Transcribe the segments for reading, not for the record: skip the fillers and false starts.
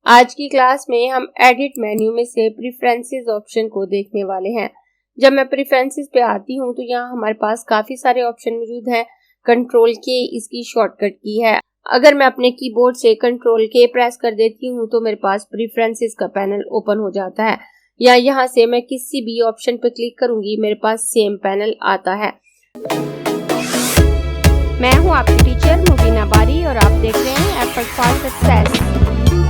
आज की क्लास में हम एडिट मेन्यू में से प्रेफरेंसेस ऑप्शन को देखने वाले हैं। जब मैं प्रेफरेंसेस पे आती हूँ तो यहाँ हमारे पास काफी सारे ऑप्शन मौजूद हैं। कंट्रोल के इसकी शॉर्टकट की है। अगर मैं अपने कीबोर्ड से कंट्रोल के प्रेस कर देती हूँ तो मेरे पास प्रेफरेंसेस का पैनल ओपन हो जाता है, या यहाँ से मैं किसी भी ऑप्शन पर क्लिक करूंगी मेरे पास सेम पैनल आता है। मैं हूँ आपकी टीचर मुबीना बारी और आप देख रहे हैं एफर्ट फॉर सक्सेस।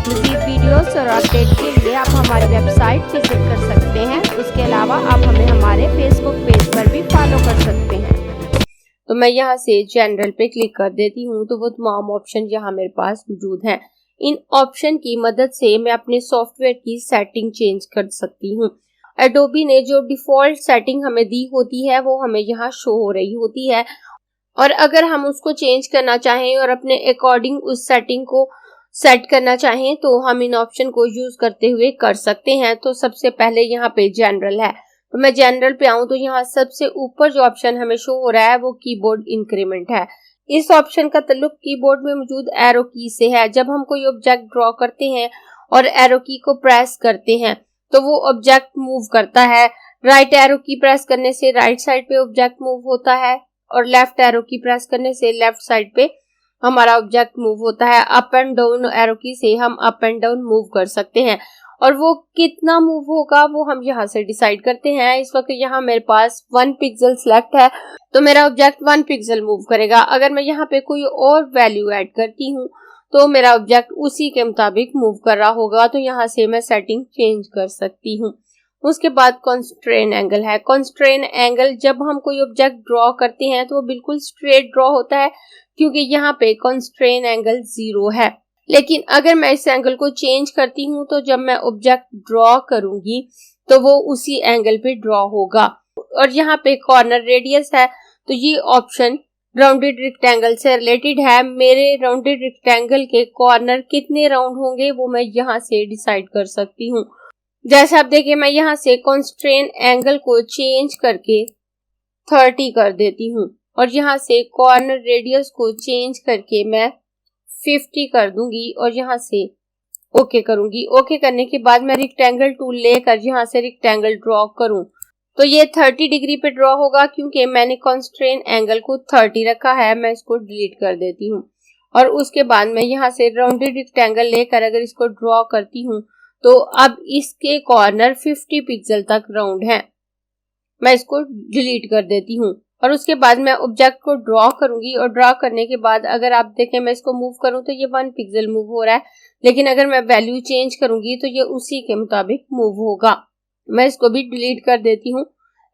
मज़ीद वीडियोस और अपडेट के लिए आप हमारी वेबसाइट विजिट कर सकते हैं। उसके अलावा आप हमें हमारे फेसबुक पेज पर भी फॉलो कर सकते हैं। तो मैं यहाँ से जनरल पे क्लिक कर देती हूँ तो वो तमाम ऑप्शन यहाँ मेरे पास मौजूद हैं। इन ऑप्शन की मदद से मैं अपने सॉफ्टवेयर की सेटिंग चेंज कर सकती हूँ। एडोबी ने जो डिफॉल्ट सेटिंग हमें दी होती है वो हमें यहाँ शो हो रही होती है, और अगर हम उसको चेंज करना चाहें और अपने अकॉर्डिंग उस सेटिंग को सेट करना चाहें तो हम इन ऑप्शन को यूज करते हुए कर सकते हैं। तो सबसे पहले यहाँ पे जनरल है, तो मैं जनरल पे आऊं तो यहाँ सबसे ऊपर जो ऑप्शन हमें शो हो रहा है वो कीबोर्ड इंक्रीमेंट है। इस ऑप्शन का ताल्लुक कीबोर्ड में मौजूद एरो की से है। जब हम कोई ऑब्जेक्ट ड्रॉ करते हैं और एरो की को प्रेस करते हैं तो वो ऑब्जेक्ट मूव करता है। राइट एरो की प्रेस करने से राइट साइड पे ऑब्जेक्ट मूव होता है और लेफ्ट एरो की प्रेस करने से लेफ्ट साइड पे हमारा ऑब्जेक्ट मूव होता है। अप एंड डाउन एरो की से हम अप एंड डाउन मूव कर सकते हैं, और वो कितना मूव होगा वो हम यहाँ से डिसाइड करते हैं। इस वक्त यहाँ मेरे पास 1 पिक्सल सिलेक्ट है तो मेरा ऑब्जेक्ट 1 पिक्सल मूव करेगा। अगर मैं यहाँ पे कोई और वैल्यू ऐड करती हूँ तो मेरा ऑब्जेक्ट उसी के मुताबिक मूव कर रहा होगा। तो यहाँ से मैं सेटिंग चेंज कर सकती हूँ। उसके बाद कॉन्स्ट्रेन एंगल है। कॉन्स्ट्रेन एंगल जब हम कोई ऑब्जेक्ट ड्रॉ करते हैं तो वो बिल्कुल स्ट्रेट ड्रॉ होता है क्योंकि यहाँ पे कॉन्स्ट्रेन एंगल 0 है। लेकिन अगर मैं इस एंगल को चेंज करती हूँ तो जब मैं ऑब्जेक्ट ड्रॉ करूंगी तो वो उसी एंगल पे ड्रॉ होगा। और यहाँ पे कॉर्नर रेडियस है, तो ये ऑप्शन राउंडेड रेक्टेंगल से रिलेटेड है। मेरे राउंडेड रेक्टेंगल के कॉर्नर कितने राउंड होंगे वो मैं यहाँ से डिसाइड कर सकती हूँ। जैसे आप देखिए मैं यहाँ से कॉन्स्ट्रेन एंगल को चेंज करके 30 कर देती हूँ और यहाँ से कॉर्नर रेडियस को चेंज करके मैं 50 कर दूंगी और यहाँ से ओके करूंगी। ओके करने के बाद मैं रेक्टेंगल टूल लेकर यहाँ से रेक्टेंगल ड्रॉ करूं तो ये 30 डिग्री पे ड्रॉ होगा क्योंकि मैंने कॉन्स्ट्रेन एंगल को 30 रखा है। मैं इसको डिलीट कर देती हूँ और उसके बाद मैं यहाँ से राउंडेड रेक्टेंगल लेकर अगर इसको ड्रॉ करती हूँ तो अब इसके कॉर्नर 50 पिक्सल तक राउंड हैं। मैं इसको डिलीट कर देती हूँ और उसके बाद मैं ऑब्जेक्ट को ड्रॉ करूंगी और ड्रॉ करने के बाद अगर आप देखें मैं इसको मूव करूं तो ये 1 पिक्सल मूव हो रहा है, लेकिन अगर मैं वैल्यू चेंज करूंगी तो ये उसी के मुताबिक मूव होगा। मैं इसको भी डिलीट कर देती हूँ।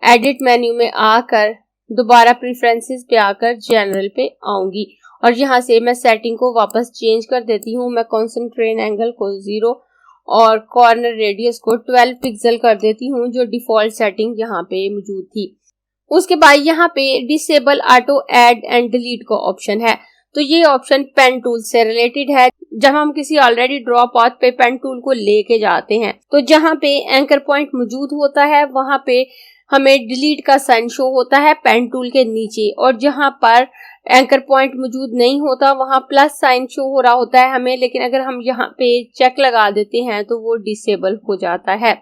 एडिट मेन्यू में आकर दोबारा प्रेफरेंसेस पे आकर जनरल पे आऊंगी और यहाँ से मैं सेटिंग को वापस चेंज कर देती हूँ। मैं कॉन्सेंट्रेट एंगल को 0 और कॉर्नर रेडियस को 12 पिक्सल कर देती हूँ जो डिफॉल्ट सेटिंग यहाँ पे मौजूद थी। उसके बाद यहाँ पे disable auto add and delete का ऑप्शन है, तो ये ऑप्शन पेन टूल से रिलेटेड है। जब हम किसी ऑलरेडी ड्रॉ पाथ पे पेन टूल को लेके जाते हैं तो जहाँ पे एंकर पॉइंट मौजूद होता है वहाँ पे हमें डिलीट का साइन शो होता है पेन टूल के नीचे, और जहाँ पर एंकर पॉइंट मौजूद नहीं होता वहाँ प्लस साइन शो हो रहा होता है हमें, लेकिन अगर हम यहाँ पे चेक लगा देते हैं तो वो डिसेबल हो जाता है।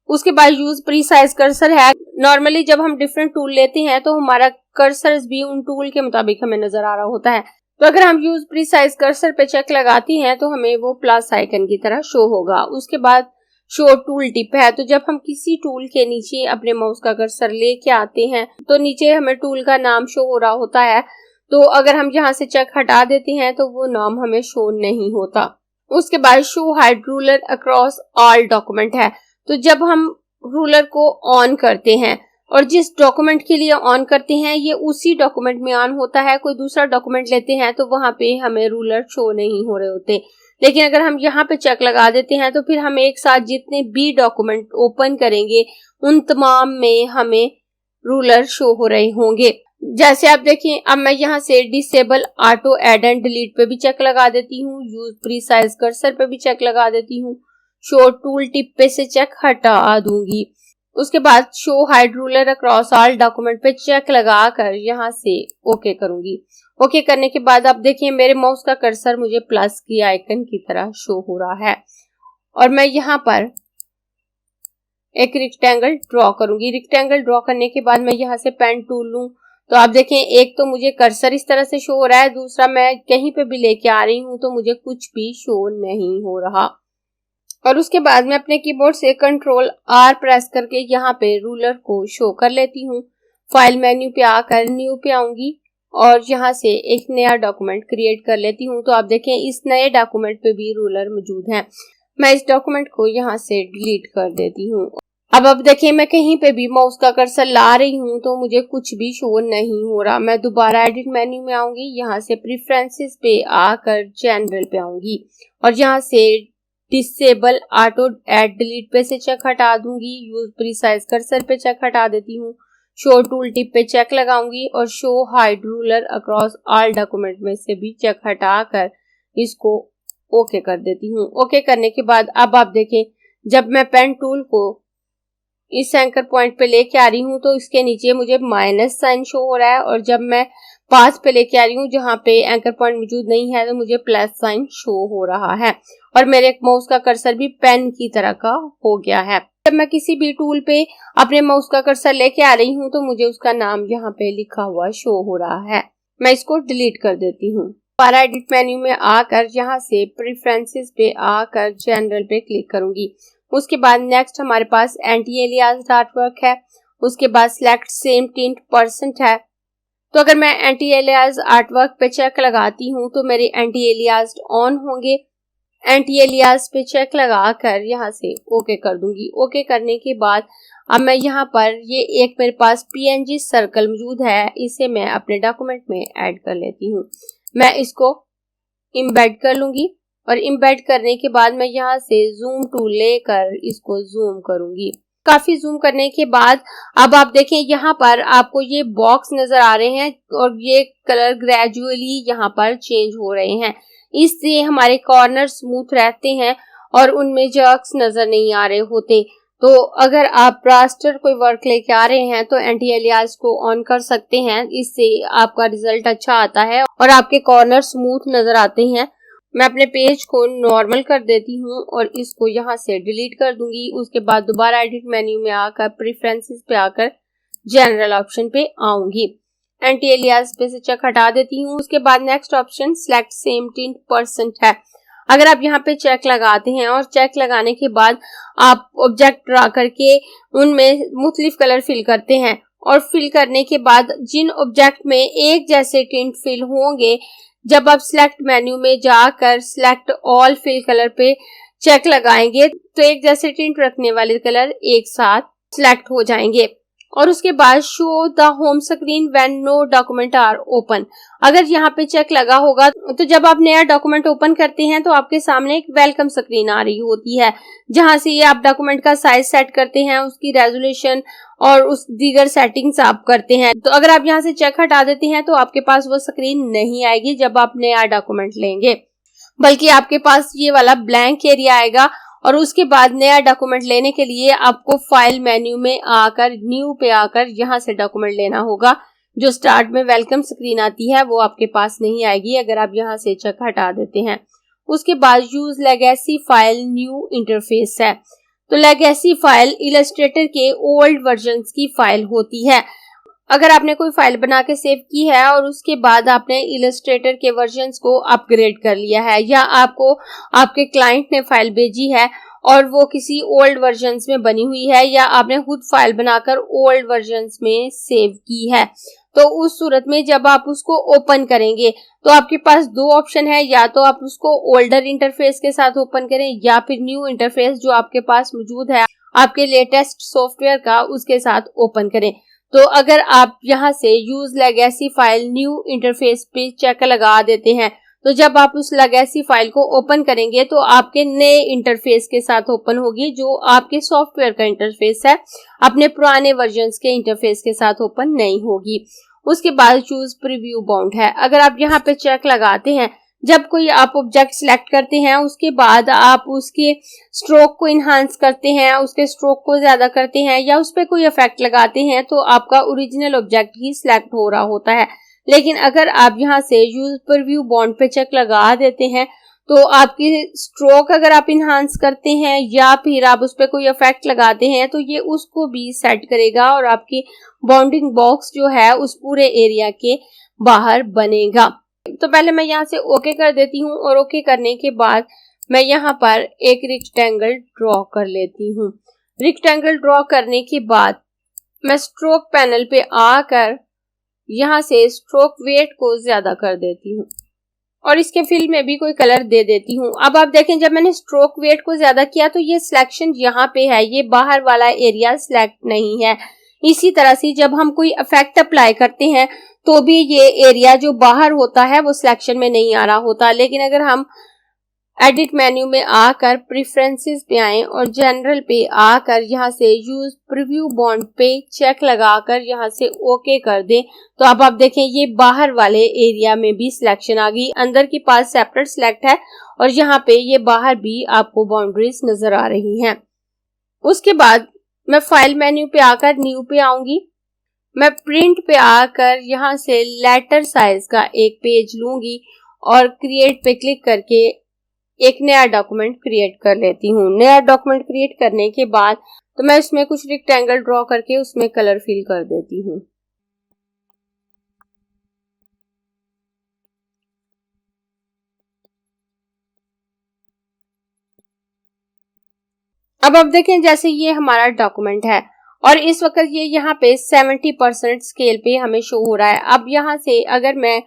उसके बाद यूज प्रीसाइज कर्सर है। नॉर्मली जब हम डिफरेंट टूल लेते हैं तो हमारा कर्सर भी उन टूल के मुताबिक हमें नजर आ रहा होता है, तो अगर हम यूज प्रीसाइज कर्सर पे चेक लगाती हैं तो हमें वो प्लस आइकन की तरह शो होगा। उसके बाद शो टूल टिप है, तो जब हम किसी टूल के नीचे अपने माउस का कर्सर लेके आते हैं तो नीचे हमें टूल का नाम शो हो रहा होता है, तो अगर हम यहाँ से चेक हटा देते हैं तो वो नाम हमें शो नहीं होता। उसके बाद show hide ruler across all document है, तो जब हम रूलर को ऑन करते हैं और जिस डॉक्यूमेंट के लिए ऑन करते हैं ये उसी डॉक्यूमेंट में ऑन होता है, कोई दूसरा डॉक्यूमेंट लेते हैं तो वहां पे हमें रूलर शो नहीं हो रहे होते, लेकिन अगर हम यहाँ पे चेक लगा देते हैं तो फिर हम एक साथ जितने भी डॉक्यूमेंट ओपन करेंगे उन तमाम में हमें रूलर शो हो रहे होंगे। जैसे आप देखिए अब मैं यहाँ से disable auto add and delete पे भी चेक लगा देती हूँ, यूज प्रीसाइज कर्सर पे भी चेक लगा देती हूँ, शो टूल टिप पे से चेक हटा दूंगी। उसके बाद show hide ruler across all document पे चेक लगाकर यहाँ से ओके करूंगी। ओके करने के बाद आप देखिए मेरे माउस का कर्सर मुझे प्लस की आइकन की तरह शो हो रहा है। और मैं यहाँ पर एक रेक्टेंगल ड्रॉ करूंगी। रेक्टेंगल ड्रॉ करने के बाद मैं यहाँ से पेन टूल लूं तो आप देखें एक तो मुझे कर्सर इस तरह से शो हो रहा है, दूसरा मैं कहीं पे भी लेके आ रही हूँ तो मुझे कुछ भी शो नहीं हो रहा। और उसके बाद मैं अपने कीबोर्ड से Ctrl+R प्रेस करके यहाँ पे रूलर को शो कर लेती हूँ। फाइल मेन्यू पे आकर न्यू पे आऊंगी और यहाँ से एक नया डॉक्यूमेंट क्रिएट कर लेती हूँ। तो आप देखें इस नए डॉक्यूमेंट पे भी रूलर मौजूद है। मैं इस डॉक्यूमेंट को यहाँ से डिलीट कर देती हूँ। अब देखिए मैं कहीं पे भी माउस का कर्सर ला रही हूँ तो मुझे कुछ भी शो नहीं हो रहा। मैं दोबारा एडिट मेन्यू में आऊंगी, यहाँ से प्रेफरेंसेस पे आकर जनरल पे आऊंगी और यहाँ से डिसेबल ऑटो एड डिलीट पे से चेक हटा दूंगी। यूज प्रीसाइज कर्सर पे चेक हटा देती हूँ। शो टूल टिप पे चेक लगाऊंगी और show hide ruler across all document में से भी चेक हटा कर इसको ओके कर देती हूँ। ओके करने के बाद अब आप देखें जब मैं पेन टूल को इस एंकर पॉइंट पे लेके आ रही हूँ तो इसके नीचे मुझे माइनस साइन शो हो रहा है और जब मैं पास पे लेके आ रही हूँ जहाँ पे एंकर पॉइंट मौजूद नहीं है तो मुझे प्लस साइन शो हो रहा है और मेरे माउस का कर्सर भी पेन की तरह का हो गया है। जब मैं किसी भी टूल पे अपने माउस का कर्सर लेके आ रही हूँ तो मुझे उसका नाम यहाँ पे लिखा हुआ शो हो रहा है। मैं इसको डिलीट कर देती हूँ। दोबारा एडिट मेन्यू में आकर यहाँ से प्रेफरेंसेस पे आकर जनरल पे क्लिक करूंगी। उसके बाद नेक्स्ट हमारे पास एंटी एलियास्ड आर्टवर्क है। उसके बाद सिलेक्ट सेम टिंट % है। तो अगर मैं एंटी एलियास्ड आर्टवर्क पे चेक लगाती हूँ तो मेरे एंटी एलियास्ड ऑन होंगे। एंटी एलियास्ड पे चेक लगाकर यहाँ से ओके कर दूंगी। ओके करने के बाद अब मैं यहाँ पर ये एक मेरे पास PNG सर्कल मौजूद है, इसे मैं अपने डॉक्यूमेंट में ऐड कर लेती हूँ। मैं इसको इम्बेड कर लूंगी और इम्बेड करने के बाद मैं यहाँ से जूम टूल लेकर इसको जूम करूंगी। काफी जूम करने के बाद अब आप देखें यहाँ पर आपको ये बॉक्स नजर आ रहे हैं और ये कलर ग्रेजुअली यहाँ पर चेंज हो रहे हैं। इससे हमारे कॉर्नर स्मूथ रहते हैं और उनमें जर्क्स नजर नहीं आ रहे होते। तो अगर आप रास्टर कोई वर्क लेके आ रहे हैं तो एंटी एलियास को ऑन कर सकते हैं, इससे आपका रिजल्ट अच्छा आता है और आपके कॉर्नर स्मूथ नजर आते हैं। मैं अपने पेज को नॉर्मल कर देती हूँ और इसको यहाँ से डिलीट कर दूंगी। उसके बाद दोबारा एडिट मेन्यू में आकर प्रेफरेंसेस पे आकर जनरल ऑप्शन पे आऊंगी। एंटी एलियास पे से चेक हटा देती हूँ। उसके बाद next option select same tint % है। अगर आप यहाँ पे चेक लगाते हैं और चेक लगाने के बाद आप ऑब्जेक्ट ड्रा करके उनमें मुख्तलिफ कलर फिल करते हैं और फिल करने के बाद जिन ऑब्जेक्ट में एक जैसे टिंट फिल होंगे, जब आप सिलेक्ट मेन्यू में जाकर सिलेक्ट ऑल फिल कलर पे चेक लगाएंगे तो एक जैसे टिंट रखने वाले कलर एक साथ सिलेक्ट हो जाएंगे। और उसके बाद show the home screen when no document are open. अगर यहाँ पे चेक लगा होगा तो जब आप नया डॉक्यूमेंट ओपन करते हैं तो आपके सामने एक वेलकम स्क्रीन आ रही होती है, जहां से ये आप डॉक्यूमेंट का साइज सेट करते हैं, उसकी रेजोल्यूशन और उस दीगर सेटिंग्स आप करते हैं। तो अगर आप यहाँ से चेक हटा देते हैं तो आपके पास वो स्क्रीन नहीं आएगी जब आप नया डॉक्यूमेंट लेंगे, बल्कि आपके पास ये वाला ब्लैंक एरिया आएगा। और उसके बाद नया डॉक्यूमेंट लेने के लिए आपको फाइल मेन्यू में आकर न्यू पे आकर यहाँ से डॉक्यूमेंट लेना होगा। जो स्टार्ट में वेलकम स्क्रीन आती है वो आपके पास नहीं आएगी अगर आप यहाँ से चेक हटा देते हैं। उसके बाद use legacy file new interface है। तो लेगेसी फाइल इलस्ट्रेटर के ओल्ड वर्जन्स की फाइल होती है। अगर आपने कोई फाइल बना के सेव की है और उसके बाद आपने इलस्ट्रेटर के वर्जन्स को अपग्रेड कर लिया है, या आपको आपके क्लाइंट ने फाइल भेजी है और वो किसी ओल्ड वर्जन्स में बनी हुई है, या आपने खुद फाइल बनाकर ओल्ड वर्जन्स में सेव की है, तो उस सूरत में जब आप उसको ओपन करेंगे तो आपके पास दो ऑप्शन है, या तो आप उसको ओल्डर इंटरफेस के साथ ओपन करें या फिर न्यू इंटरफेस जो आपके पास मौजूद है आपके लेटेस्ट सॉफ्टवेयर का, उसके साथ ओपन करें। तो अगर आप यहाँ से use legacy file new interface पे चेक लगा देते हैं तो जब आप उस लेगेसी फाइल को ओपन करेंगे तो आपके नए इंटरफेस के साथ ओपन होगी, जो आपके सॉफ्टवेयर का इंटरफेस है, अपने पुराने वर्जन्स के इंटरफेस के साथ ओपन नहीं होगी। उसके बाद चूज प्रीव्यू बाउंड है। अगर आप यहाँ पे चेक लगाते हैं, जब कोई आप ऑब्जेक्ट सिलेक्ट करते हैं उसके बाद आप उसके स्ट्रोक को इन्हांस करते हैं, उसके स्ट्रोक को ज्यादा करते हैं या उस पर कोई इफेक्ट लगाते हैं तो आपका ओरिजिनल ऑब्जेक्ट ही सिलेक्ट हो रहा होता है। लेकिन अगर आप यहाँ से यूज प्रीव्यू बाउंड पे चेक लगा देते हैं तो आपकी स्ट्रोक अगर आप इन्हांस करते हैं या फिर आप उस पर कोई इफेक्ट लगाते हैं तो ये उसको भी सेट करेगा और आपकी बाउंडिंग बॉक्स जो है उस पूरे एरिया के बाहर बनेगा। तो पहले मैं यहाँ से ओके कर देती हूँ और ओके करने के बाद मैं यहाँ पर एक रेक्टेंगल ड्रॉ कर लेती हूँ। रेक्टेंगल ड्रॉ करने के बाद मैं स्ट्रोक पैनल पे आकर यहाँ से स्ट्रोक वेट को ज्यादा कर देती हूँ और इसके फिल में भी कोई कलर दे देती हूँ। अब आप देखें जब मैंने स्ट्रोक वेट को ज्यादा किया तो ये सिलेक्शन यहाँ पे है, ये बाहर वाला एरिया सिलेक्ट नहीं है। इसी तरह से जब हम कोई इफेक्ट अप्लाई करते हैं तो भी ये एरिया जो बाहर होता है वो सिलेक्शन में नहीं आ रहा होता। लेकिन अगर हम एडिट मेन्यू में आकर प्रेफरेंसेस पे आए और जनरल पे आकर यहाँ से यूज प्रीव्यू बॉन्ड पे चेक लगाकर यहाँ से ओके कर दें तो अब आप देखें ये बाहर वाले एरिया में भी सिलेक्शन आ गई। अंदर के पास सेपरेट सिलेक्ट है और यहाँ पे ये बाहर भी आपको बाउंड्रीज नजर आ रही हैं। उसके बाद मैं फाइल मेन्यू पे आकर न्यू पे आऊंगी। मैं प्रिंट पे आकर यहाँ से लेटर साइज का एक पेज लूंगी और क्रिएट पे क्लिक करके एक नया डॉक्यूमेंट क्रिएट कर लेती हूँ। नया डॉक्यूमेंट क्रिएट करने के बाद तो मैं उसमें कुछ रेक्टेंगल ड्रॉ करके उसमें कलर फिल कर देती हूँ। अब आप देखें जैसे ये हमारा डॉक्यूमेंट है और इस वक्त ये यहाँ पे 70% स्केल पे हमें शो हो रहा है। अब यहाँ से अगर मैं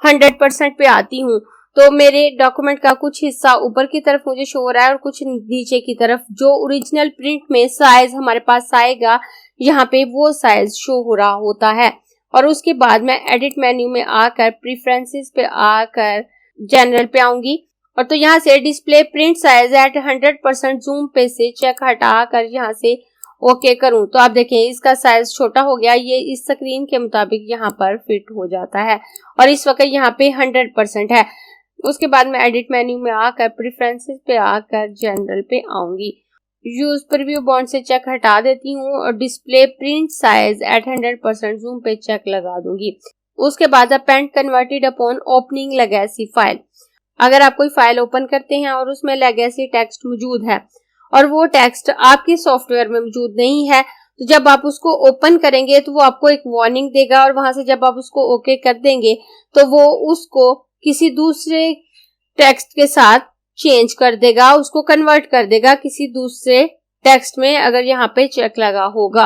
100% पे आती हूँ तो मेरे डॉक्यूमेंट का कुछ हिस्सा ऊपर की तरफ मुझे शो हो रहा है और कुछ नीचे की तरफ। जो ओरिजिनल प्रिंट में साइज हमारे पास आएगा यहाँ पे वो साइज शो हो रहा होता है। और उसके बाद मैं एडिट मेन्यू में आकर प्रेफरेंसेस पे आकर जनरल पे आऊंगी और तो यहाँ से display print size at 100% zoom पे से चेक हटा कर यहाँ से ओके करूं तो आप देखें इसका साइज छोटा हो गया। ये इस स्क्रीन के मुताबिक यहाँ पर फिट हो जाता है और इस वक्त यहाँ पे 100% है। उसके बाद मैं एडिट मेन्यू में आकर प्रेफरेंसेस पे आकर जनरल पे आऊंगी। यूज प्रीव्यू बॉन्ड से चेक हटा देती हूँ और display print size at 100% zoom पे चेक लगा दूंगी। उसके बाद append converted upon opening legacy file. अगर आप कोई फाइल ओपन करते हैं और उसमें लेगेसी टेक्स्ट मौजूद है और वो टेक्स्ट आपके सॉफ्टवेयर में मौजूद नहीं है तो जब आप उसको ओपन करेंगे तो वो आपको एक वार्निंग देगा और वहां से जब आप उसको ओके कर देंगे तो वो उसको किसी दूसरे टेक्स्ट के साथ चेंज कर देगा, उसको कन्वर्ट कर देगा किसी दूसरे टेक्स्ट में अगर यहाँ पे चेक लगा होगा।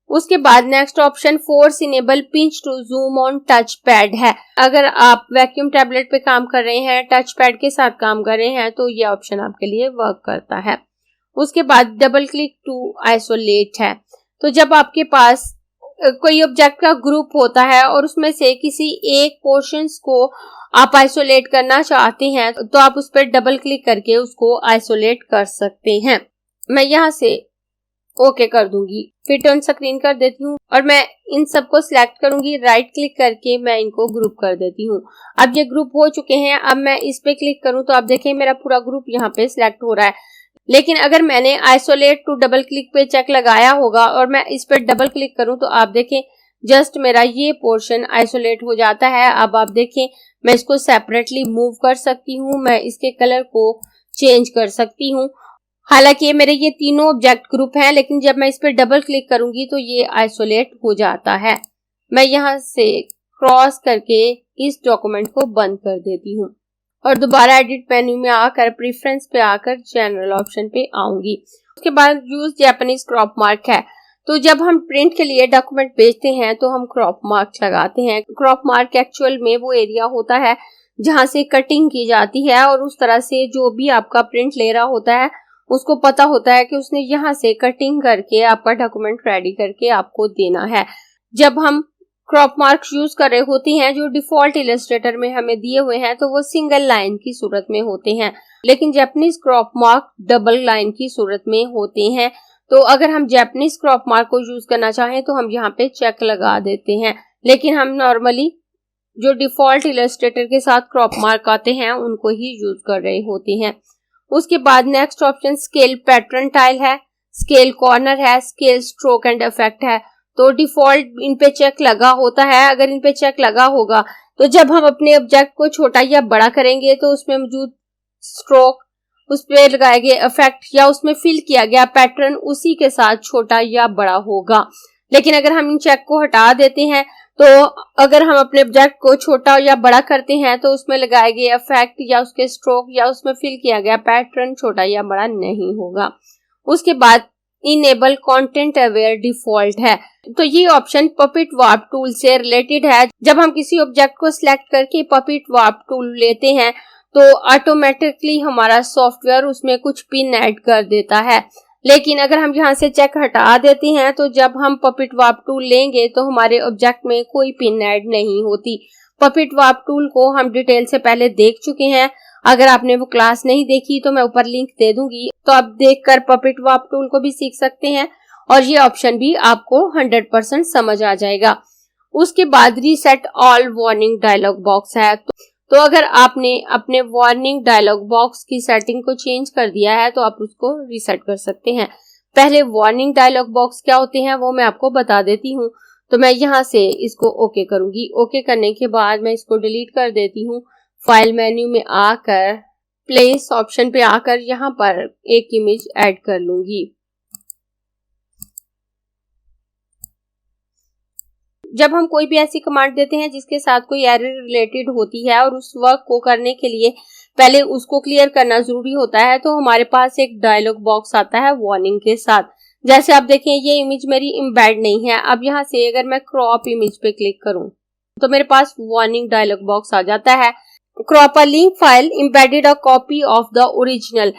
उसके बाद next option force enable pinch to zoom on touch pad है। अगर आप वैक्यूम टैबलेट पे काम कर रहे हैं, टच पैड के साथ काम कर रहे हैं तो ये ऑप्शन आपके लिए वर्क करता है। उसके बाद डबल क्लिक टू आइसोलेट है। तो जब आपके पास कोई ऑब्जेक्ट का ग्रुप होता है और उसमें से किसी एक पोर्शंस को आप आइसोलेट करना चाहते हैं तो आप उस पर डबल क्लिक करके उसको आइसोलेट कर सकते हैं। मैं यहाँ से ओके कर दूंगी, फिट ऑन स्क्रीन कर देती हूँ और मैं इन सबको सिलेक्ट करूंगी। राइट क्लिक करके मैं इनको ग्रुप कर देती हूँ। अब ये ग्रुप हो चुके हैं। अब मैं इस पे क्लिक करूँ तो आप देखें मेरा पूरा ग्रुप यहाँ पे सिलेक्ट हो रहा है। लेकिन अगर मैंने आइसोलेट टू डबल क्लिक पे चेक लगाया होगा और मैं इस पे डबल क्लिक करूं तो आप देखें जस्ट मेरा ये पोर्शन आइसोलेट हो जाता है। अब आप देखें मैं इसको सेपरेटली मूव कर सकती हूँ, मैं इसके कलर को चेंज कर सकती हूँ। हालांकि मेरे ये तीनों ऑब्जेक्ट ग्रुप हैं लेकिन जब मैं इस पे डबल क्लिक करूंगी तो ये आइसोलेट हो जाता है। मैं यहाँ से क्रॉस करके इस डॉक्यूमेंट को बंद कर देती हूँ और दोबारा एडिट मेन्यू में आकर प्रेफरेंस पे आकर जनरल ऑप्शन पे आऊंगी। उसके बाद यूज जापानीज क्रॉप मार्क है। तो जब हम प्रिंट के लिए डॉक्यूमेंट भेजते हैं तो हम क्रॉप मार्क लगाते हैं। क्रॉप मार्क एक्चुअल में वो एरिया होता है जहां से कटिंग की जाती है और उस तरह से जो भी आपका प्रिंट ले रहा होता है उसको पता होता है कि उसने यहाँ से कटिंग करके आपका डॉक्यूमेंट रेडी करके आपको देना है। जब हम क्रॉप मार्क्स यूज कर रहे होते हैं जो डिफॉल्ट इलस्ट्रेटर में हमें दिए हुए हैं तो वो सिंगल लाइन की सूरत में होते हैं, लेकिन Japanese crop mark double line की सूरत में होते हैं। तो अगर हम जापानीज क्रॉप मार्क को यूज करना चाहें तो हम यहाँ पे चेक लगा देते हैं, लेकिन हम नॉर्मली जो डिफॉल्ट इलस्ट्रेटर के साथ क्रॉप मार्क आते हैं उनको ही यूज कर रहे होते हैं। उसके बाद next option scale pattern tile है, स्केल कॉर्नर है, स्केल स्ट्रोक एंड इफेक्ट है। तो डिफॉल्ट इन पे चेक लगा होता है। अगर इन पे चेक लगा होगा तो जब हम अपने ऑब्जेक्ट को छोटा या बड़ा करेंगे तो उसमें मौजूद स्ट्रोक, उस पर लगाए गए इफेक्ट या उसमें फिल किया गया पैटर्न उसी के साथ छोटा या बड़ा होगा। लेकिन अगर हम इन चेक को हटा देते हैं तो अगर हम अपने ऑब्जेक्ट को छोटा या बड़ा करते हैं तो उसमें लगाए गए इफेक्ट या उसके स्ट्रोक या उसमें फिल किया गया पैटर्न छोटा या बड़ा नहीं होगा। उसके बाद इनेबल कंटेंट अवेयर डिफॉल्ट है। तो ये ऑप्शन पपेट वार्प टूल से रिलेटेड है। जब हम किसी ऑब्जेक्ट को सिलेक्ट करके पपेट वार्प टूल लेते हैं तो ऑटोमेटिकली हमारा सॉफ्टवेयर उसमें कुछ पिन ऐड कर देता है। लेकिन अगर हम यहाँ से चेक हटा देते हैं तो जब हम पपेट वार्प टूल लेंगे तो हमारे ऑब्जेक्ट में कोई पिन ऐड नहीं होती। पपेट वार्प टूल को हम डिटेल से पहले देख चुके हैं। अगर आपने वो क्लास नहीं देखी तो मैं ऊपर लिंक दे दूंगी, तो आप देखकर पपेट वार्प टूल को भी सीख सकते हैं और ये ऑप्शन भी आपको 100% समझ आ जाएगा। उसके बाद reset all warning dialog box है। तो अगर आपने अपने वार्निंग डायलॉग बॉक्स की सेटिंग को चेंज कर दिया है तो आप उसको रीसेट कर सकते हैं। पहले वार्निंग डायलॉग बॉक्स क्या होते हैं वो मैं आपको बता देती हूँ। तो मैं यहाँ से इसको ओके करूंगी। ओके करने के बाद मैं इसको डिलीट कर देती हूँ। फाइल मेन्यू में आकर प्लेस ऑप्शन पे आकर यहाँ पर एक इमेज ऐड कर लूंगी। जब हम कोई भी ऐसी कमांड देते हैं जिसके साथ कोई एरर रिलेटेड होती है और उस वर्क को करने के लिए पहले उसको क्लियर करना जरूरी होता है, तो हमारे पास एक डायलॉग बॉक्स आता है वार्निंग के साथ। जैसे आप देखें ये इमेज मेरी एम्बेड नहीं है। अब यहाँ से अगर मैं क्रॉप इमेज पे क्लिक करूं तो मेरे पास वार्निंग डायलॉग बॉक्स आ जाता है। Crop a link file embedded a copy of the original.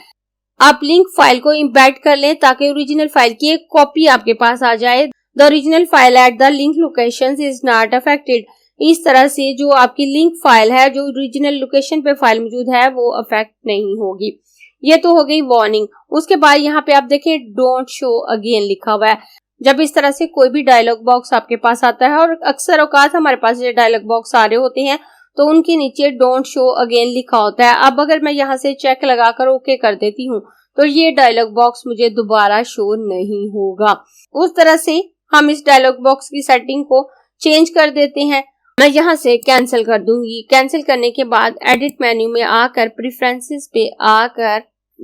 आप लिंक फाइल को एम्बेड कर लें ताकि ओरिजिनल फाइल की एक कॉपी आपके पास आ जाए। The original file at the link location is not affected. इस तरह से जो आपकी लिंक फाइल है, जो ओरिजिनल लोकेशन पे फाइल मौजूद है, वो अफेक्ट नहीं होगी। ये तो हो गई वार्निंग। उसके बाद यहाँ पे आप देखें डोंट शो अगेन लिखा हुआ है। जब इस तरह से कोई भी डायलॉग बॉक्स आपके पास आता है, और अक्सर औकात हमारे पास ये डायलॉग बॉक्स आ रहे होते हैं, तो उनके नीचे डोंट शो अगेन लिखा होता है। अब अगर मैं यहाँ से चेक लगाकर ओके कर देती हूँ तो ये डायलॉग बॉक्स मुझे दोबारा शो नहीं होगा। उस तरह से हम इस डायलॉग बॉक्स की सेटिंग को चेंज कर देते हैं। मैं यहाँ से कैंसिल कर दूंगी। कैंसिल करने के बाद एडिट मेन्यू में आकर प्रेफरेंसेस पे आकर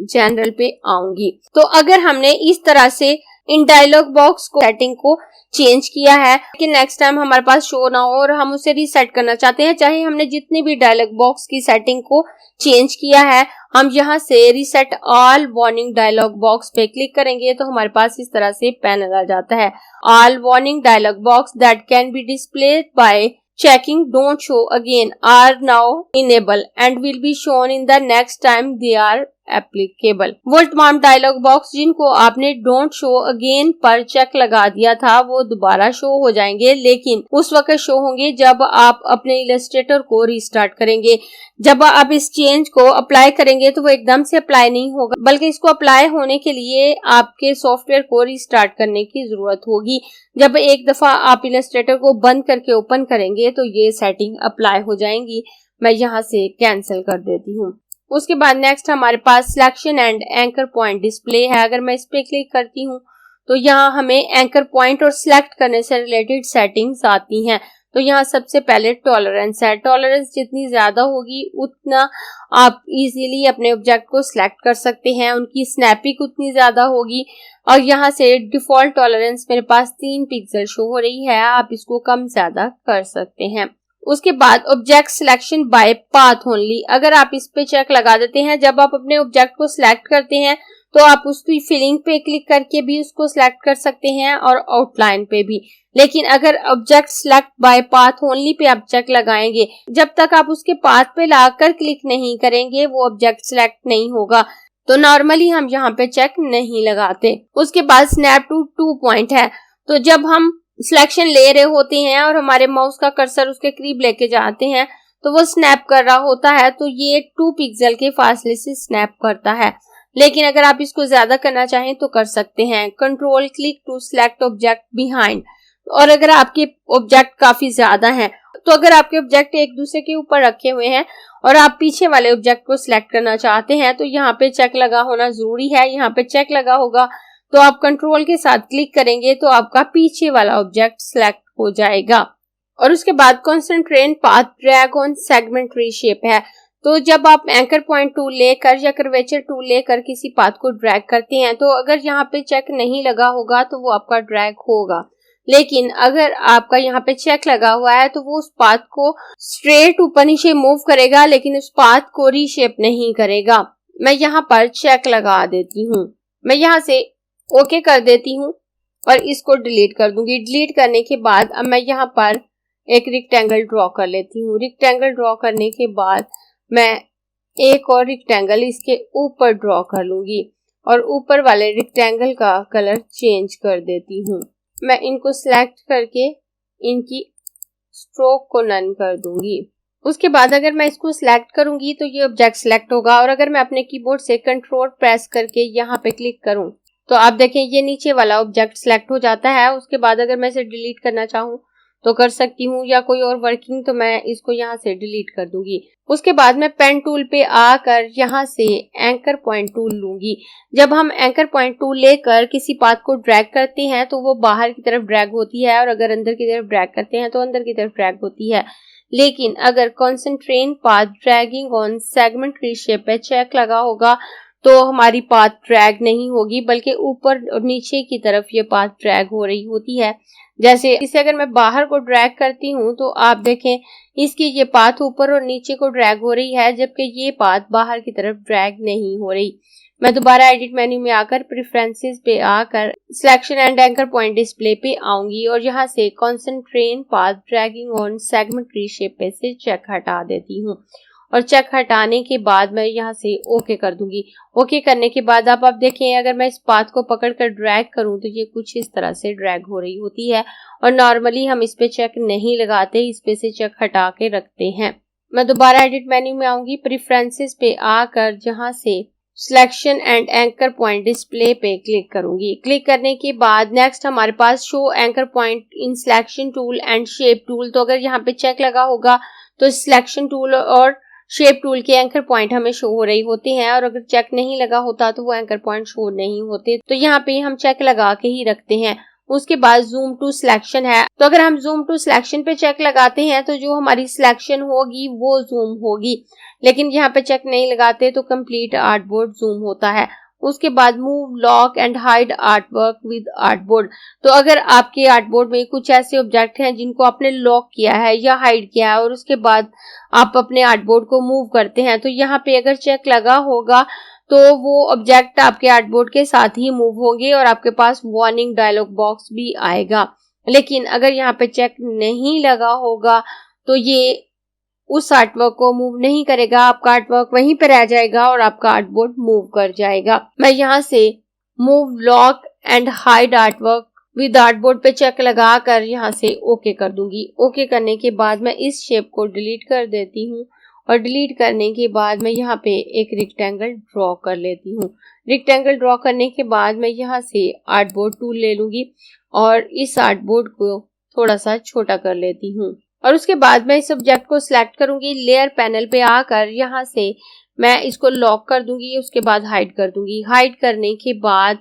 जनरल पे आऊंगी। तो अगर हमने इस तरह से इन डायलॉग बॉक्स को सेटिंग को चेंज किया है कि नेक्स्ट टाइम हमारे पास शो ना हो और हम उसे रीसेट करना चाहते हैं, चाहे हमने जितने भी डायलॉग बॉक्स की सेटिंग को चेंज किया है, हम यहाँ से reset all warning dialog box पे क्लिक करेंगे तो हमारे पास इस तरह से पैनल आ जाता है। All warning dialog box that can be displayed by checking don't show again are now enabled and will be shown in the next time they are applicable। वो तमाम डायलॉग बॉक्स जिनको आपने डोंट शो अगेन पर check लगा दिया था वो दोबारा शो हो जाएंगे, लेकिन उस वक्त शो होंगे जब आप अपने इलस्ट्रेटर को रीस्टार्ट करेंगे। जब आप इस चेंज को अप्लाई करेंगे तो वो एकदम से अप्लाई नहीं होगा, बल्कि इसको अप्लाई होने के लिए आपके सॉफ्टवेयर को रीस्टार्ट करने की जरूरत होगी। जब एक दफा आप इलस्ट्रेटर को बंद करके ओपन करेंगे तो ये सेटिंग अप्लाई हो जाएंगी। मैं यहाँ से कैंसिल कर देती हूँ। उसके बाद नेक्स्ट हमारे पास selection and anchor point display है। अगर मैं इस पे क्लिक करती हूँ तो यहाँ हमें एंकर पॉइंट और सिलेक्ट करने से रिलेटेड सेटिंग्स आती हैं। तो यहाँ सबसे पहले टॉलरेंस है। टॉलरेंस जितनी ज्यादा होगी उतना आप इजीली अपने ऑब्जेक्ट को सिलेक्ट कर सकते हैं, उनकी स्नैपिंग उतनी ज्यादा होगी। और यहाँ से डिफॉल्ट टॉलरेंस मेरे पास 3 पिक्सल शो हो रही है, आप इसको कम ज्यादा कर सकते हैं। उसके बाद object selection bye path only. अगर आप इस पे चेक लगा देते हैं, जब आप अपने ऑब्जेक्ट को सिलेक्ट करते हैं तो आप उसकी फिलिंग पे क्लिक करके भी उसको सिलेक्ट कर सकते हैं और आउटलाइन पे भी। लेकिन अगर object select by path only पे आप चेक लगाएंगे, जब तक आप उसके पाथ पे लाकर क्लिक नहीं करेंगे वो ऑब्जेक्ट सिलेक्ट नहीं होगा। तो नॉर्मली हम यहाँ पे चेक नहीं लगाते। उसके बाद स्नैप टू पॉइंट है। तो जब हम सिलेक्शन ले रहे होते हैं और हमारे माउस का कर्सर उसके करीब लेके जाते हैं तो वो स्नैप कर रहा होता है, तो ये 2 पिक्सल के फासले से स्नैप करता है। लेकिन अगर आप इसको ज्यादा करना चाहें तो कर सकते हैं। Control click to select object behind. और अगर आपके ऑब्जेक्ट काफी ज्यादा हैं, तो अगर आपके ऑब्जेक्ट एक दूसरे के ऊपर रखे हुए हैं और आप पीछे वाले ऑब्जेक्ट को सिलेक्ट करना चाहते हैं तो यहाँ पे चेक लगा होना जरूरी है। यहाँ पे चेक लगा होगा तो आप कंट्रोल के साथ क्लिक करेंगे तो आपका पीछे वाला ऑब्जेक्ट सिलेक्ट हो जाएगा। और उसके बाद concentrate path drag on segment reshape है। तो जब आप एंकर पॉइंट टूल लेकर या कर्वेचर टूल लेकर किसी पाथ को ड्रैग करते हैं तो अगर यहाँ पे चेक नहीं लगा होगा तो वो आपका ड्रैग होगा, लेकिन अगर आपका यहाँ पे चेक लगा हुआ है तो वो उस पाथ को स्ट्रेट ऊपर नीचे मूव करेगा, लेकिन उस पाथ को रीशेप नहीं करेगा। मैं यहाँ पर चेक लगा देती हूँ, मैं यहाँ से ओके कर देती हूँ और इसको डिलीट कर दूंगी। डिलीट करने के बाद अब मैं यहाँ पर एक रेक्टेंगल ड्रॉ कर लेती हूँ। रेक्टेंगल ड्रॉ करने के बाद मैं एक और रेक्टेंगल इसके ऊपर ड्रॉ कर लूंगी और ऊपर वाले रेक्टेंगल का कलर चेंज कर देती हूँ। मैं इनको सिलेक्ट करके इनकी स्ट्रोक को नन कर दूंगी। उसके बाद अगर मैं इसको सिलेक्ट करूंगी तो ये ऑब्जेक्ट सिलेक्ट होगा, और अगर मैं अपने कीबोर्ड से कंट्रोल प्रेस करके यहाँ पे क्लिक करूं तो आप देखें ये नीचे वाला ऑब्जेक्ट सिलेक्ट हो जाता है। उसके बाद अगर मैं इसे डिलीट करना चाहूँ तो कर सकती हूँ, या कोई और वर्किंग तो मैं इसको यहाँ से डिलीट कर दूंगी। उसके बाद मैं पेन टूल पे आकर यहाँ से एंकर पॉइंट टूल लूंगी। जब हम एंकर पॉइंट टूल लेकर किसी पाथ को ड्रैग करते हैं तो वो बाहर की तरफ ड्रैग होती है, और अगर अंदर की तरफ ड्रैग करते हैं तो अंदर की तरफ ड्रैग होती है। लेकिन अगर concentrate path dragging on segment reshape पे चेक लगा होगा तो हमारी पाथ ड्रैग नहीं होगी, बल्कि ऊपर और नीचे की तरफ ये पाथ ड्रैग हो रही होती है। जैसे इसे अगर मैं बाहर को ड्रैग करती हूँ तो आप देखें इसकी ये पाथ ऊपर और नीचे को ड्रैग हो रही है, जबकि ये पाथ बाहर की तरफ ड्रैग नहीं हो रही। मैं दोबारा एडिट मेन्यू में आकर प्रेफरेंसेस पे आकर selection and anchor point display पे आऊंगी और यहाँ से concentrate path dragging on segment reshape पे से चेक हटा देती हूँ, और चेक हटाने के बाद मैं यहाँ से ओके कर दूंगी। ओके करने के बाद आप देखें अगर मैं इस पाथ को पकड़कर ड्रैग करूं तो ये कुछ इस तरह से ड्रैग हो रही होती है, और नॉर्मली हम इस पे चेक नहीं लगाते, इस पे से चेक हटा के रखते हैं। मैं दोबारा एडिट मेन्यू में आऊंगी, प्रेफरेंसेस पे आकर जहाँ से selection and anchor point display पे क्लिक करूंगी। क्लिक करने के बाद नेक्स्ट हमारे पास show anchor point in selection tool and shape tool. तो अगर यहाँ पे चेक लगा होगा तो सिलेक्शन टूल और शेप टूल के एंकर पॉइंट हमें शो हो रही होते हैं, और अगर चेक नहीं लगा होता तो वो एंकर पॉइंट शो नहीं होते। तो यहाँ पे हम चेक लगा के ही रखते हैं। उसके बाद जूम टू सिलेक्शन है, तो अगर हम जूम टू सिलेक्शन पे चेक लगाते हैं तो जो हमारी सिलेक्शन होगी वो जूम होगी, लेकिन यहाँ पे चेक नहीं लगाते तो कंप्लीट आर्टबोर्ड जूम होता है। उसके बाद move lock and hide artwork with artboard. तो अगर आपके आर्टबोर्ड में कुछ ऐसे ऑब्जेक्ट हैं जिनको आपने लॉक किया है या हाइड किया है और उसके बाद आप अपने आर्टबोर्ड को मूव करते हैं तो यहाँ पे अगर चेक लगा होगा तो वो ऑब्जेक्ट आपके आर्टबोर्ड के साथ ही मूव होंगे और आपके पास वार्निंग डायलॉग बॉक्स भी आएगा। लेकिन अगर यहाँ पे चेक नहीं लगा होगा तो ये उस आर्टवर्क को मूव नहीं करेगा, आपका आर्टवर्क वहीं पर रह जाएगा और आपका आर्टबोर्ड मूव कर जाएगा। मैं यहाँ से move lock and hide artwork with artboard पे चेक लगा कर यहाँ से ओके कर दूंगी। ओके करने के बाद मैं इस शेप को डिलीट कर देती हूँ, और डिलीट करने के बाद मैं यहाँ पे एक रेक्टेंगल ड्रॉ कर लेती हूँ। रेक्टेंगल ड्रॉ करने के बाद मैं यहाँ से आर्टबोर्ड टूल ले लूंगी और इस आर्टबोर्ड को थोड़ा सा छोटा कर लेती हूँ, और उसके बाद मैं इस ऑब्जेक्ट को सिलेक्ट करूंगी। लेयर पैनल पे आकर यहाँ से मैं इसको लॉक कर दूंगी, उसके बाद हाइड कर दूंगी। हाइड करने के बाद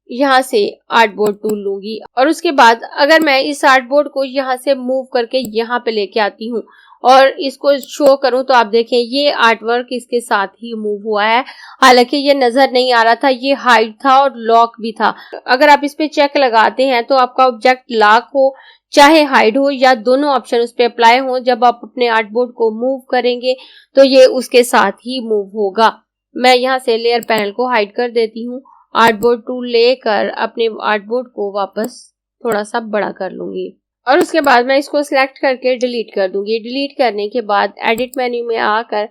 यहाँ से आर्टबोर्ड टूल लूंगी, और उसके बाद अगर मैं इस आर्टबोर्ड को यहाँ से मूव करके यहाँ पे लेके आती हूँ और इसको शो करूं तो आप देखें ये आर्टवर्क इसके साथ ही मूव हुआ है। हालांकि ये नजर नहीं आ रहा था, ये हाइड था और लॉक भी था। अगर आप इस पे चेक लगाते हैं तो आपका ऑब्जेक्ट लॉक हो चाहे हाइड हो या दोनों ऑप्शन उस पे अप्लाई हो, जब आप अपने आर्टबोर्ड को मूव करेंगे तो ये उसके साथ ही मूव होगा। मैं यहाँ से लेयर पैनल को हाइड कर देती हूँ। आर्टबोर्ड टूल लेकर अपने आर्टबोर्ड को वापस थोड़ा सा बड़ा कर लूंगी, और उसके बाद मैं इसको सिलेक्ट करके डिलीट कर दूंगी। डिलीट करने के बाद एडिट मेन्यू में आकर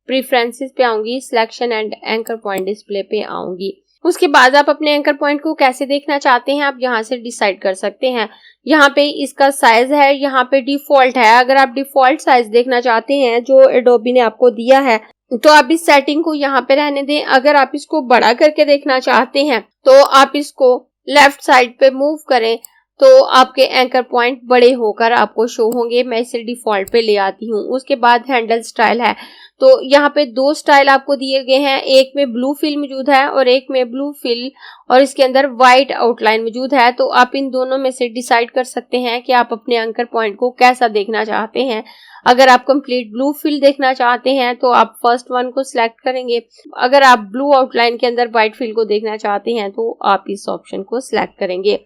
प्रेफरेंसेस पे आऊंगी, selection and anchor point display पे आऊंगी। उसके बाद आप अपने एंकर पॉइंट को कैसे देखना चाहते हैं आप यहाँ से डिसाइड कर सकते हैं। यहाँ पे इसका साइज है, यहाँ पे डिफॉल्ट है। अगर आप डिफॉल्ट साइज देखना चाहते हैं जो एडोबी ने आपको दिया है तो आप इस सेटिंग को यहाँ पे रहने दें। अगर आप इसको बड़ा करके देखना चाहते हैं तो आप इसको लेफ्ट साइड पे मूव करें तो आपके एंकर पॉइंट बड़े होकर आपको शो होंगे। मैं इसे डिफॉल्ट पे ले आती हूँ। उसके बाद हैंडल स्टाइल है, तो यहाँ पे 2 स्टाइल आपको दिए गए हैं, एक में ब्लू फिल मौजूद है और एक में ब्लू फिल और इसके अंदर व्हाइट आउटलाइन मौजूद है। तो आप इन दोनों में से डिसाइड कर सकते हैं कि आप अपने एंकर पॉइंट को कैसा देखना चाहते हैं। अगर आप कंप्लीट ब्लू फिल देखना चाहते हैं तो आप फर्स्ट वन को सिलेक्ट करेंगे। अगर आप ब्लू आउटलाइन के अंदर व्हाइट फिल को देखना चाहते हैं तो आप इस ऑप्शन को सिलेक्ट करेंगे।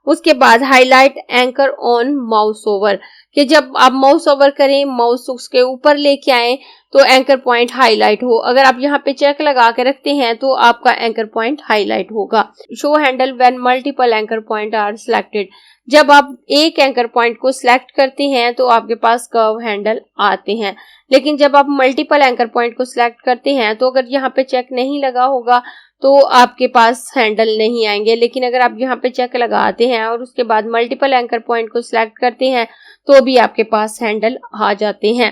उसके बाद highlight anchor on mouse over, कि जब आप माउस ओवर करें, माउस उसके ऊपर लेके आए तो एंकर पॉइंट हाईलाइट हो। अगर आप यहाँ पे चेक लगा के रखते हैं तो आपका एंकर पॉइंट हाईलाइट होगा। Show handle when multiple anchor point are selected, जब आप एक एंकर पॉइंट को सिलेक्ट करते हैं तो आपके पास कर्व हैंडल आते हैं, लेकिन जब आप मल्टीपल एंकर पॉइंट को सिलेक्ट करते हैं तो अगर यहाँ पे चेक नहीं लगा होगा तो आपके पास हैंडल नहीं आएंगे। लेकिन अगर आप यहाँ पे चेक लगाते हैं और उसके बाद मल्टीपल एंकर पॉइंट को सिलेक्ट करते हैं तो भी आपके पास हैंडल आ जाते हैं।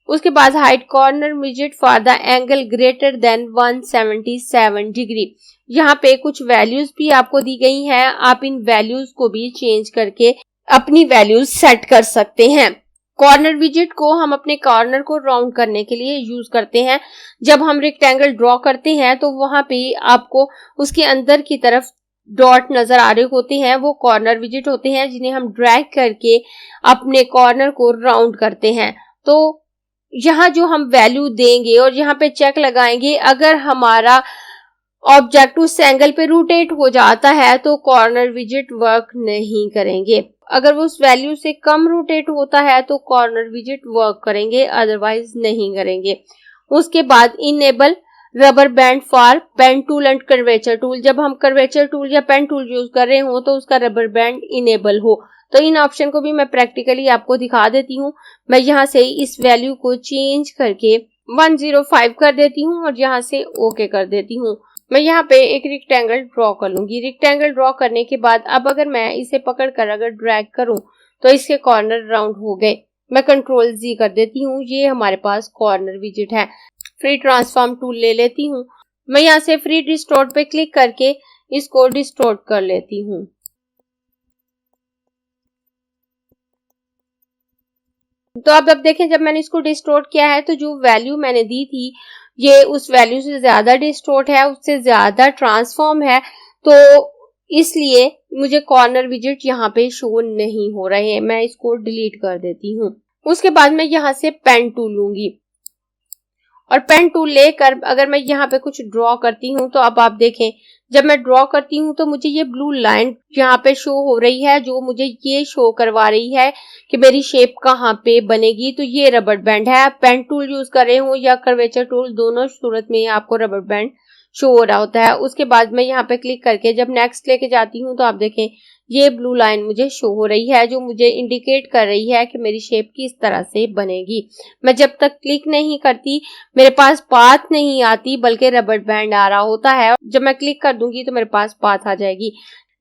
उसके बाद हाइड कॉर्नर विजेट for the angle greater than 177 degree, यहाँ पे कुछ वैल्यूज भी आपको दी गई हैं। आप इन वैल्यूज को भी चेंज करके अपनी वैल्यूज सेट कर सकते हैं। कॉर्नर विजेट को हम अपने कॉर्नर को राउंड करने के लिए यूज करते हैं। जब हम रेक्टेंगल ड्रॉ करते हैं तो वहां पे आपको उसके अंदर की तरफ डॉट नजर आ रहे होते हैं, वो कॉर्नर विजेट होते हैं जिन्हें हम ड्रैग करके अपने कॉर्नर को राउंड करते हैं। तो यहाँ जो हम वैल्यू देंगे और यहाँ पे चेक लगाएंगे, अगर हमारा ऑब्जेक्ट उस एंगल पे रोटेट हो जाता है तो कॉर्नर विजेट वर्क नहीं करेंगे। अगर वो उस वैल्यू से कम रोटेट होता है तो कॉर्नर विजेट वर्क करेंगे, अदरवाइज नहीं करेंगे। उसके बाद enable rubber band for pen tool and curvature tool, जब हम कर्वेचर टूल या पेन टूल यूज कर रहे हो तो उसका रबर बैंड इनेबल हो। तो इन ऑप्शन को भी मैं प्रैक्टिकली आपको दिखा देती हूँ। मैं यहाँ से इस वैल्यू को चेंज करके 105 कर देती हूँ और यहाँ से ओके कर देती हूँ। मैं यहाँ पे एक रेक्टेंगल ड्रॉ कर लूंगी। रेक्टेंगल ड्रॉ करने के बाद अब अगर मैं इसे पकड़कर अगर ड्रैग करूं तो इसके कॉर्नर राउंड हो गए। मैं कंट्रोल जी कर देती हूँ, ये हमारे पास कॉर्नर विजेट है। फ्री ट्रांसफॉर्म टूल ले लेती हूँ। मैं यहाँ से फ्री डिस्टोर्ट पे क्लिक करके इसको डिस्टोर्ट कर लेती हूँ। तो अब देखें, जब मैंने इसको डिस्टोर्ट किया है तो जो वैल्यू मैंने दी थी ये उस वैल्यू से ज्यादा डिस्टोर्ट है, उससे ज्यादा ट्रांसफॉर्म है, तो इसलिए मुझे कॉर्नर विजेट यहाँ पे शो नहीं हो रहे हैं। मैं इसको डिलीट कर देती हूँ। उसके बाद मैं यहाँ से पेन टूल लूंगी और पेन टूल लेकर अगर मैं यहाँ पे कुछ ड्रॉ करती हूँ तो अब आप देखें, जब मैं ड्रॉ करती हूँ तो मुझे ये ब्लू लाइन यहाँ पे शो हो रही है, जो मुझे ये शो करवा रही है कि मेरी शेप कहाँ पे बनेगी। तो ये रबर बैंड है। आप पेन टूल यूज कर रहे हो या कर्वेचर टूल, दोनों सूरत में आपको रबर बैंड शो हो रहा होता है। उसके बाद मैं यहाँ पे क्लिक करके जब नेक्स्ट लेके जाती हूँ तो आप देखें ये ब्लू लाइन मुझे शो हो रही है, जो मुझे इंडिकेट कर रही है कि मेरी शेप किस तरह से बनेगी। मैं जब तक क्लिक नहीं करती मेरे पास पाथ नहीं आती, बल्कि रबर बैंड आ रहा होता है। जब मैं क्लिक कर दूंगी तो मेरे पास पाथ आ जाएगी।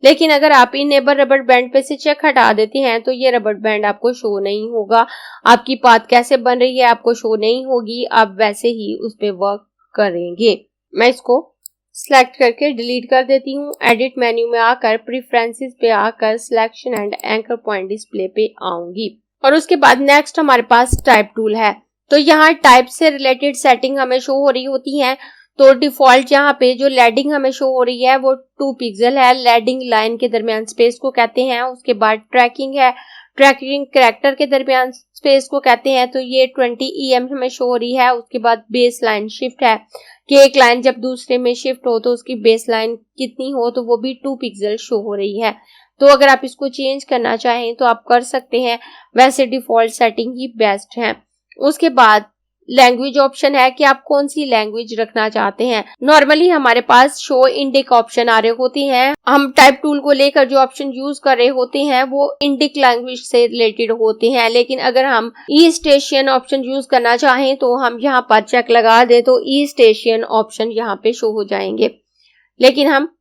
लेकिन अगर आप इनेबल रबर बैंड पे से चेक हटा देते हैं तो ये रबर बैंड आपको शो नहीं होगा। आपकी पाथ कैसे बन रही है आपको शो नहीं होगी, आप वैसे ही उस पे वर्क करेंगे। मैं इसको सिलेक्ट करके डिलीट कर देती हूँ। एडिट मेन्यू में आकर प्रेफरेंसेस पे आकर selection and anchor point display पे आऊंगी और उसके बाद नेक्स्ट हमारे पास टाइप टूल है। तो यहाँ टाइप से रिलेटेड सेटिंग हमें शो हो रही होती है। तो डिफॉल्ट यहाँ पे जो लैडिंग हमें शो हो रही है वो 2 पिक्सल है। लैडिंग लाइन के दरमियान स्पेस को कहते हैं। उसके बाद ट्रैकिंग है, ट्रैकिंग कैरेक्टर के दरमियान स्पेस को कहते हैं, तो ये 20 EM हमें शो हो रही है। उसके बाद बेस लाइन शिफ्ट है कि एक लाइन जब दूसरे में शिफ्ट हो तो उसकी बेस लाइन कितनी हो, तो वो भी 2 पिक्सल शो हो रही है। तो अगर आप इसको चेंज करना चाहें तो आप कर सकते हैं, वैसे डिफॉल्ट सेटिंग ही बेस्ट है। उसके बाद लैंग्वेज ऑप्शन है कि आप कौन सी लैंग्वेज रखना चाहते हैं। नॉर्मली हमारे पास शो इंडिक ऑप्शन आ रहे होते हैं। हम टाइप टूल को लेकर जो ऑप्शन यूज कर रहे होते हैं वो इंडिक लैंग्वेज से रिलेटेड होते हैं। लेकिन अगर हम ईस्ट एशियन ऑप्शन यूज करना चाहें तो हम यहाँ पर चेक लगा दे तो ईस्ट एशियन ऑप्शन यहाँ पे शो हो जाएंगे। लेकिन हम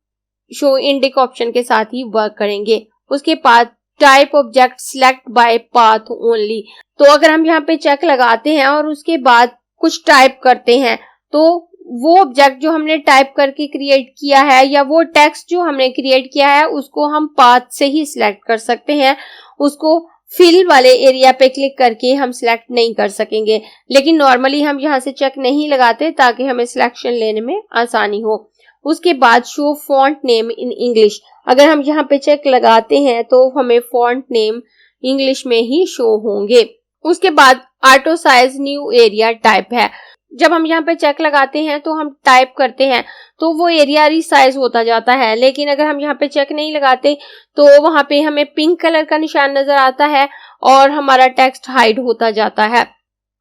शो इंडिक ऑप्शन के साथ ही वर्क करेंगे। उसके बाद type object select by path only, तो अगर हम यहाँ पे चेक लगाते हैं और उसके बाद कुछ टाइप करते हैं तो वो ऑब्जेक्ट जो हमने टाइप करके क्रिएट किया है या वो टेक्स्ट जो हमने क्रिएट किया है उसको हम पाथ से ही सिलेक्ट कर सकते हैं। उसको फिल वाले एरिया पे क्लिक करके हम सिलेक्ट नहीं कर सकेंगे, लेकिन नॉर्मली हम यहाँ से चेक नहीं लगाते ताकि हमें सिलेक्शन लेने में आसानी हो। उसके बाद show font name in English, अगर हम यहाँ पे चेक लगाते हैं तो हमें फॉन्ट नेम इंग्लिश में ही शो होंगे। उसके बाद auto size new area type है, जब हम यहाँ पे चेक लगाते हैं तो हम टाइप करते हैं तो वो एरिया रिसाइज होता जाता है, लेकिन अगर हम यहाँ पे चेक नहीं लगाते तो वहां पे हमें पिंक कलर का निशान नजर आता है और हमारा टेक्स्ट हाइड होता जाता है।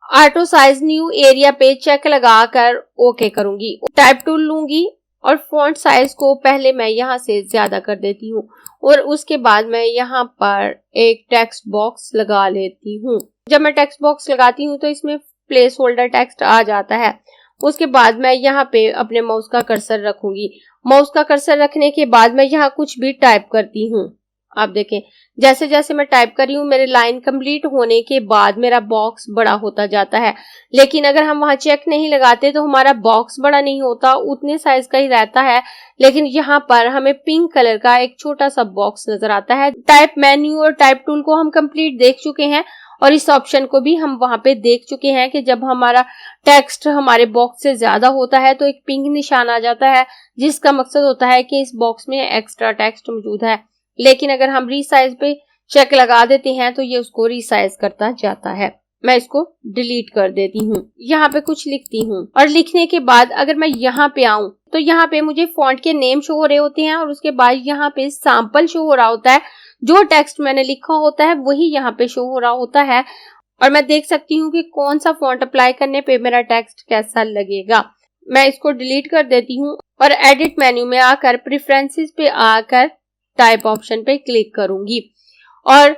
ऑटो साइज न्यू एरिया पे चेक लगाकर ओके करूंगी, टाइप टूल लूंगी और फॉन्ट साइज को पहले मैं यहाँ से ज्यादा कर देती हूँ और उसके बाद मैं यहाँ पर एक टेक्स्ट बॉक्स लगा लेती हूँ। जब मैं टेक्स्ट बॉक्स लगाती हूँ तो इसमें प्लेस होल्डर टेक्स्ट आ जाता है। उसके बाद मैं यहाँ पे अपने माउस का कर्सर रखूंगी। माउस का कर्सर रखने के बाद मैं यहाँ कुछ भी टाइप करती हूँ। आप देखें जैसे जैसे मैं टाइप कर रही हूँ मेरे लाइन कंप्लीट होने के बाद मेरा बॉक्स बड़ा होता जाता है, लेकिन अगर हम वहां चेक नहीं लगाते तो हमारा बॉक्स बड़ा नहीं होता, उतने साइज का ही रहता है। लेकिन यहाँ पर हमें पिंक कलर का एक छोटा सा बॉक्स नजर आता है। टाइप मेन्यू और टाइप टूल को हम कंप्लीट देख चुके हैं और इस ऑप्शन को भी हम वहां पे देख चुके हैं कि जब हमारा टेक्स्ट हमारे बॉक्स से ज्यादा होता है तो एक पिंक निशान आ जाता है, जिसका मकसद होता है कि इस बॉक्स में एक्स्ट्रा टेक्स्ट मौजूद है। लेकिन अगर हम रीसाइज पे चेक लगा देते हैं तो ये उसको रीसाइज करता जाता है। मैं इसको डिलीट कर देती हूँ, यहाँ पे कुछ लिखती हूँ और लिखने के बाद अगर मैं यहाँ पे आऊं तो यहाँ पे मुझे फॉन्ट के नेम शो हो रहे होते हैं और उसके बाद यहाँ पे सैंपल शो हो रहा होता है। जो टेक्स्ट मैंने लिखा होता है वही यहाँ पे शो हो रहा होता है और मैं देख सकती हूँ कि कौन सा फॉन्ट अप्लाई करने पे मेरा टेक्स्ट कैसा लगेगा। मैं इसको डिलीट कर देती हूँ और एडिट मेन्यू में आकर प्रेफरेंसेस पे आकर टाइप ऑप्शन पे क्लिक करूंगी और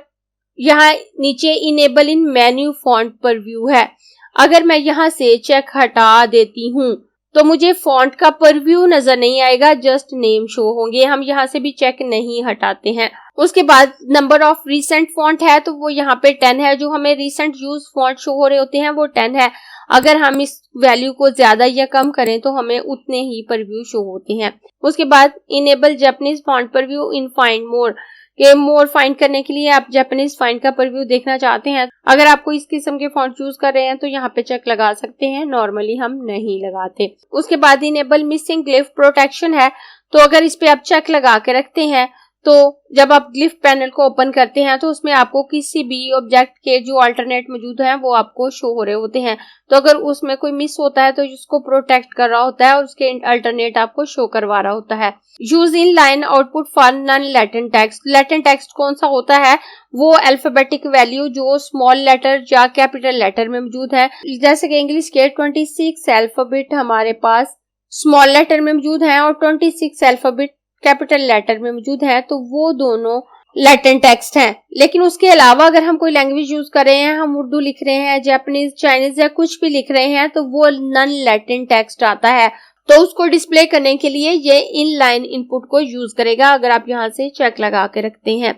यहाँ नीचे इनेबल इन मेन्यू फॉन्ट पर व्यू है। अगर मैं यहाँ से चेक हटा देती हूँ तो मुझे फॉन्ट का परव्यू नजर नहीं आएगा, जस्ट नेम शो होंगे। हम यहाँ से भी चेक नहीं हटाते हैं। उसके बाद नंबर ऑफ रीसेंट फॉन्ट है तो वो यहाँ पे 10 है। जो हमें रीसेंट यूज फॉन्ट शो हो रहे होते हैं वो 10 है। अगर हम इस वैल्यू को ज्यादा या कम करें तो हमें उतने ही परव्यू शो होते हैं। उसके बाद इनेबल जापानीज फॉन्ट परव्यू इन फाइंड मोर, के मोर फाइंड करने के लिए आप जापानीज फाइंड का परव्यू देखना चाहते हैं। अगर आपको इस किस्म के फॉन्ट चूज कर रहे हैं तो यहाँ पे चेक लगा सकते हैं, नॉर्मली हम नहीं लगाते। उसके बाद इनेबल मिसिंग ग्लिफ प्रोटेक्शन है, तो अगर इस पे आप चेक लगा के रखते हैं तो जब आप ग्लिफ पैनल को ओपन करते हैं तो उसमें आपको किसी भी ऑब्जेक्ट के जो अल्टरनेट मौजूद हैं वो आपको शो हो रहे होते हैं। तो अगर उसमें कोई मिस होता है तो उसको प्रोटेक्ट कर रहा होता है और उसके अल्टरनेट आपको शो करवा रहा होता है। Use in line output for non latent text. Latent text कौन सा होता है? वो अल्फाबेटिक वैल्यू जो स्मॉल लेटर या कैपिटल लेटर में मौजूद है। जैसे कि इंग्लिश के 26 अल्फाबेट हमारे पास स्मॉल लेटर में मौजूद है और 26 अल्फाबेट कैपिटल लेटर में मौजूद है, तो वो दोनों लैटेंट टेक्स्ट हैं। लेकिन उसके अलावा अगर हम कोई लैंग्वेज यूज कर रहे हैं, हम उर्दू लिख रहे हैं, जापानीज, चाइनीज या कुछ भी लिख रहे हैं, तो वो नॉन लैटेंट टेक्स्ट आता है। तो उसको डिस्प्ले करने के लिए ये इन लाइन इनपुट को यूज करेगा अगर आप यहाँ से चेक लगा के रखते हैं।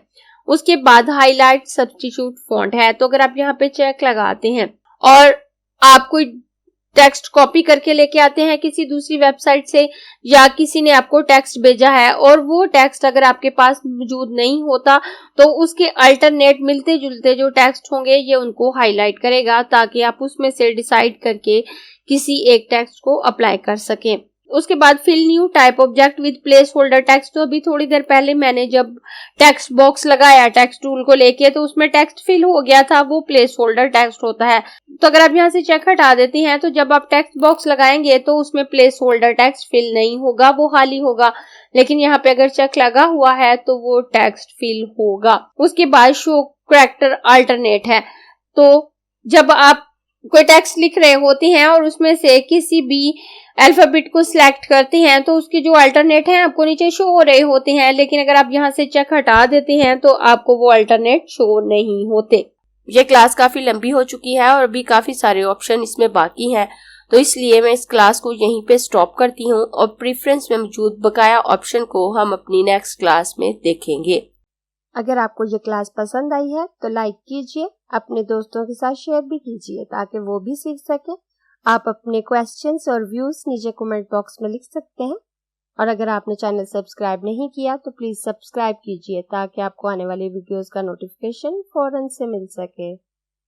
उसके बाद हाईलाइट सब्स्टिट्यूट फॉन्ट है, तो अगर आप यहाँ पे चेक लगाते हैं और आप कोई टेक्स्ट कॉपी करके लेके आते हैं किसी दूसरी वेबसाइट से या किसी ने आपको टेक्स्ट भेजा है और वो टेक्स्ट अगर आपके पास मौजूद नहीं होता तो उसके अल्टरनेट मिलते जुलते जो टेक्स्ट होंगे ये उनको हाईलाइट करेगा ताकि आप उसमें से डिसाइड करके किसी एक टेक्स्ट को अप्लाई कर सकें। उसके बाद fill new type object with placeholder text. तो अभी थोड़ी देर पहले मैंने जब टेक्स्ट बॉक्स लगाया टेक्स्ट टूल को लेके तो उसमें टेक्स्ट फिल हो गया था, वो प्लेस होल्डर टेक्स्ट होता है। तो अगर आप यहाँ से चेक हटा देती हैं तो जब आप टेक्स्ट बॉक्स लगाएंगे तो उसमें प्लेस होल्डर टेक्स्ट फिल नहीं होगा, वो खाली होगा। लेकिन यहाँ पे अगर चेक लगा हुआ है तो वो टेक्स्ट फिल होगा। उसके बाद शो कैरेक्टर अल्टरनेट है, तो जब आप कोई टेक्स्ट लिख रहे होते हैं और उसमें से किसी भी अल्फाबेट को सिलेक्ट करते हैं तो उसके जो अल्टरनेट हैं आपको नीचे शो हो रहे होते हैं। लेकिन अगर आप यहाँ से चेक हटा देते हैं तो आपको वो अल्टरनेट शो नहीं होते। ये क्लास काफी लंबी हो चुकी है और अभी काफी सारे ऑप्शन इसमें बाकी हैं, तो इसलिए मैं इस क्लास को यहीं पे स्टॉप करती हूँ और प्रेफरेंस में मौजूद बकाया ऑप्शन को हम अपनी नेक्स्ट क्लास में देखेंगे। अगर आपको ये क्लास पसंद आई है तो लाइक कीजिए, अपने दोस्तों के साथ शेयर भी कीजिए ताकि वो भी सीख सके। आप अपने क्वेश्चंस और व्यूज नीचे कमेंट बॉक्स में लिख सकते हैं और अगर आपने चैनल सब्सक्राइब नहीं किया तो प्लीज सब्सक्राइब कीजिए ताकि आपको आने वाली वीडियोस का नोटिफिकेशन फौरन से मिल सके।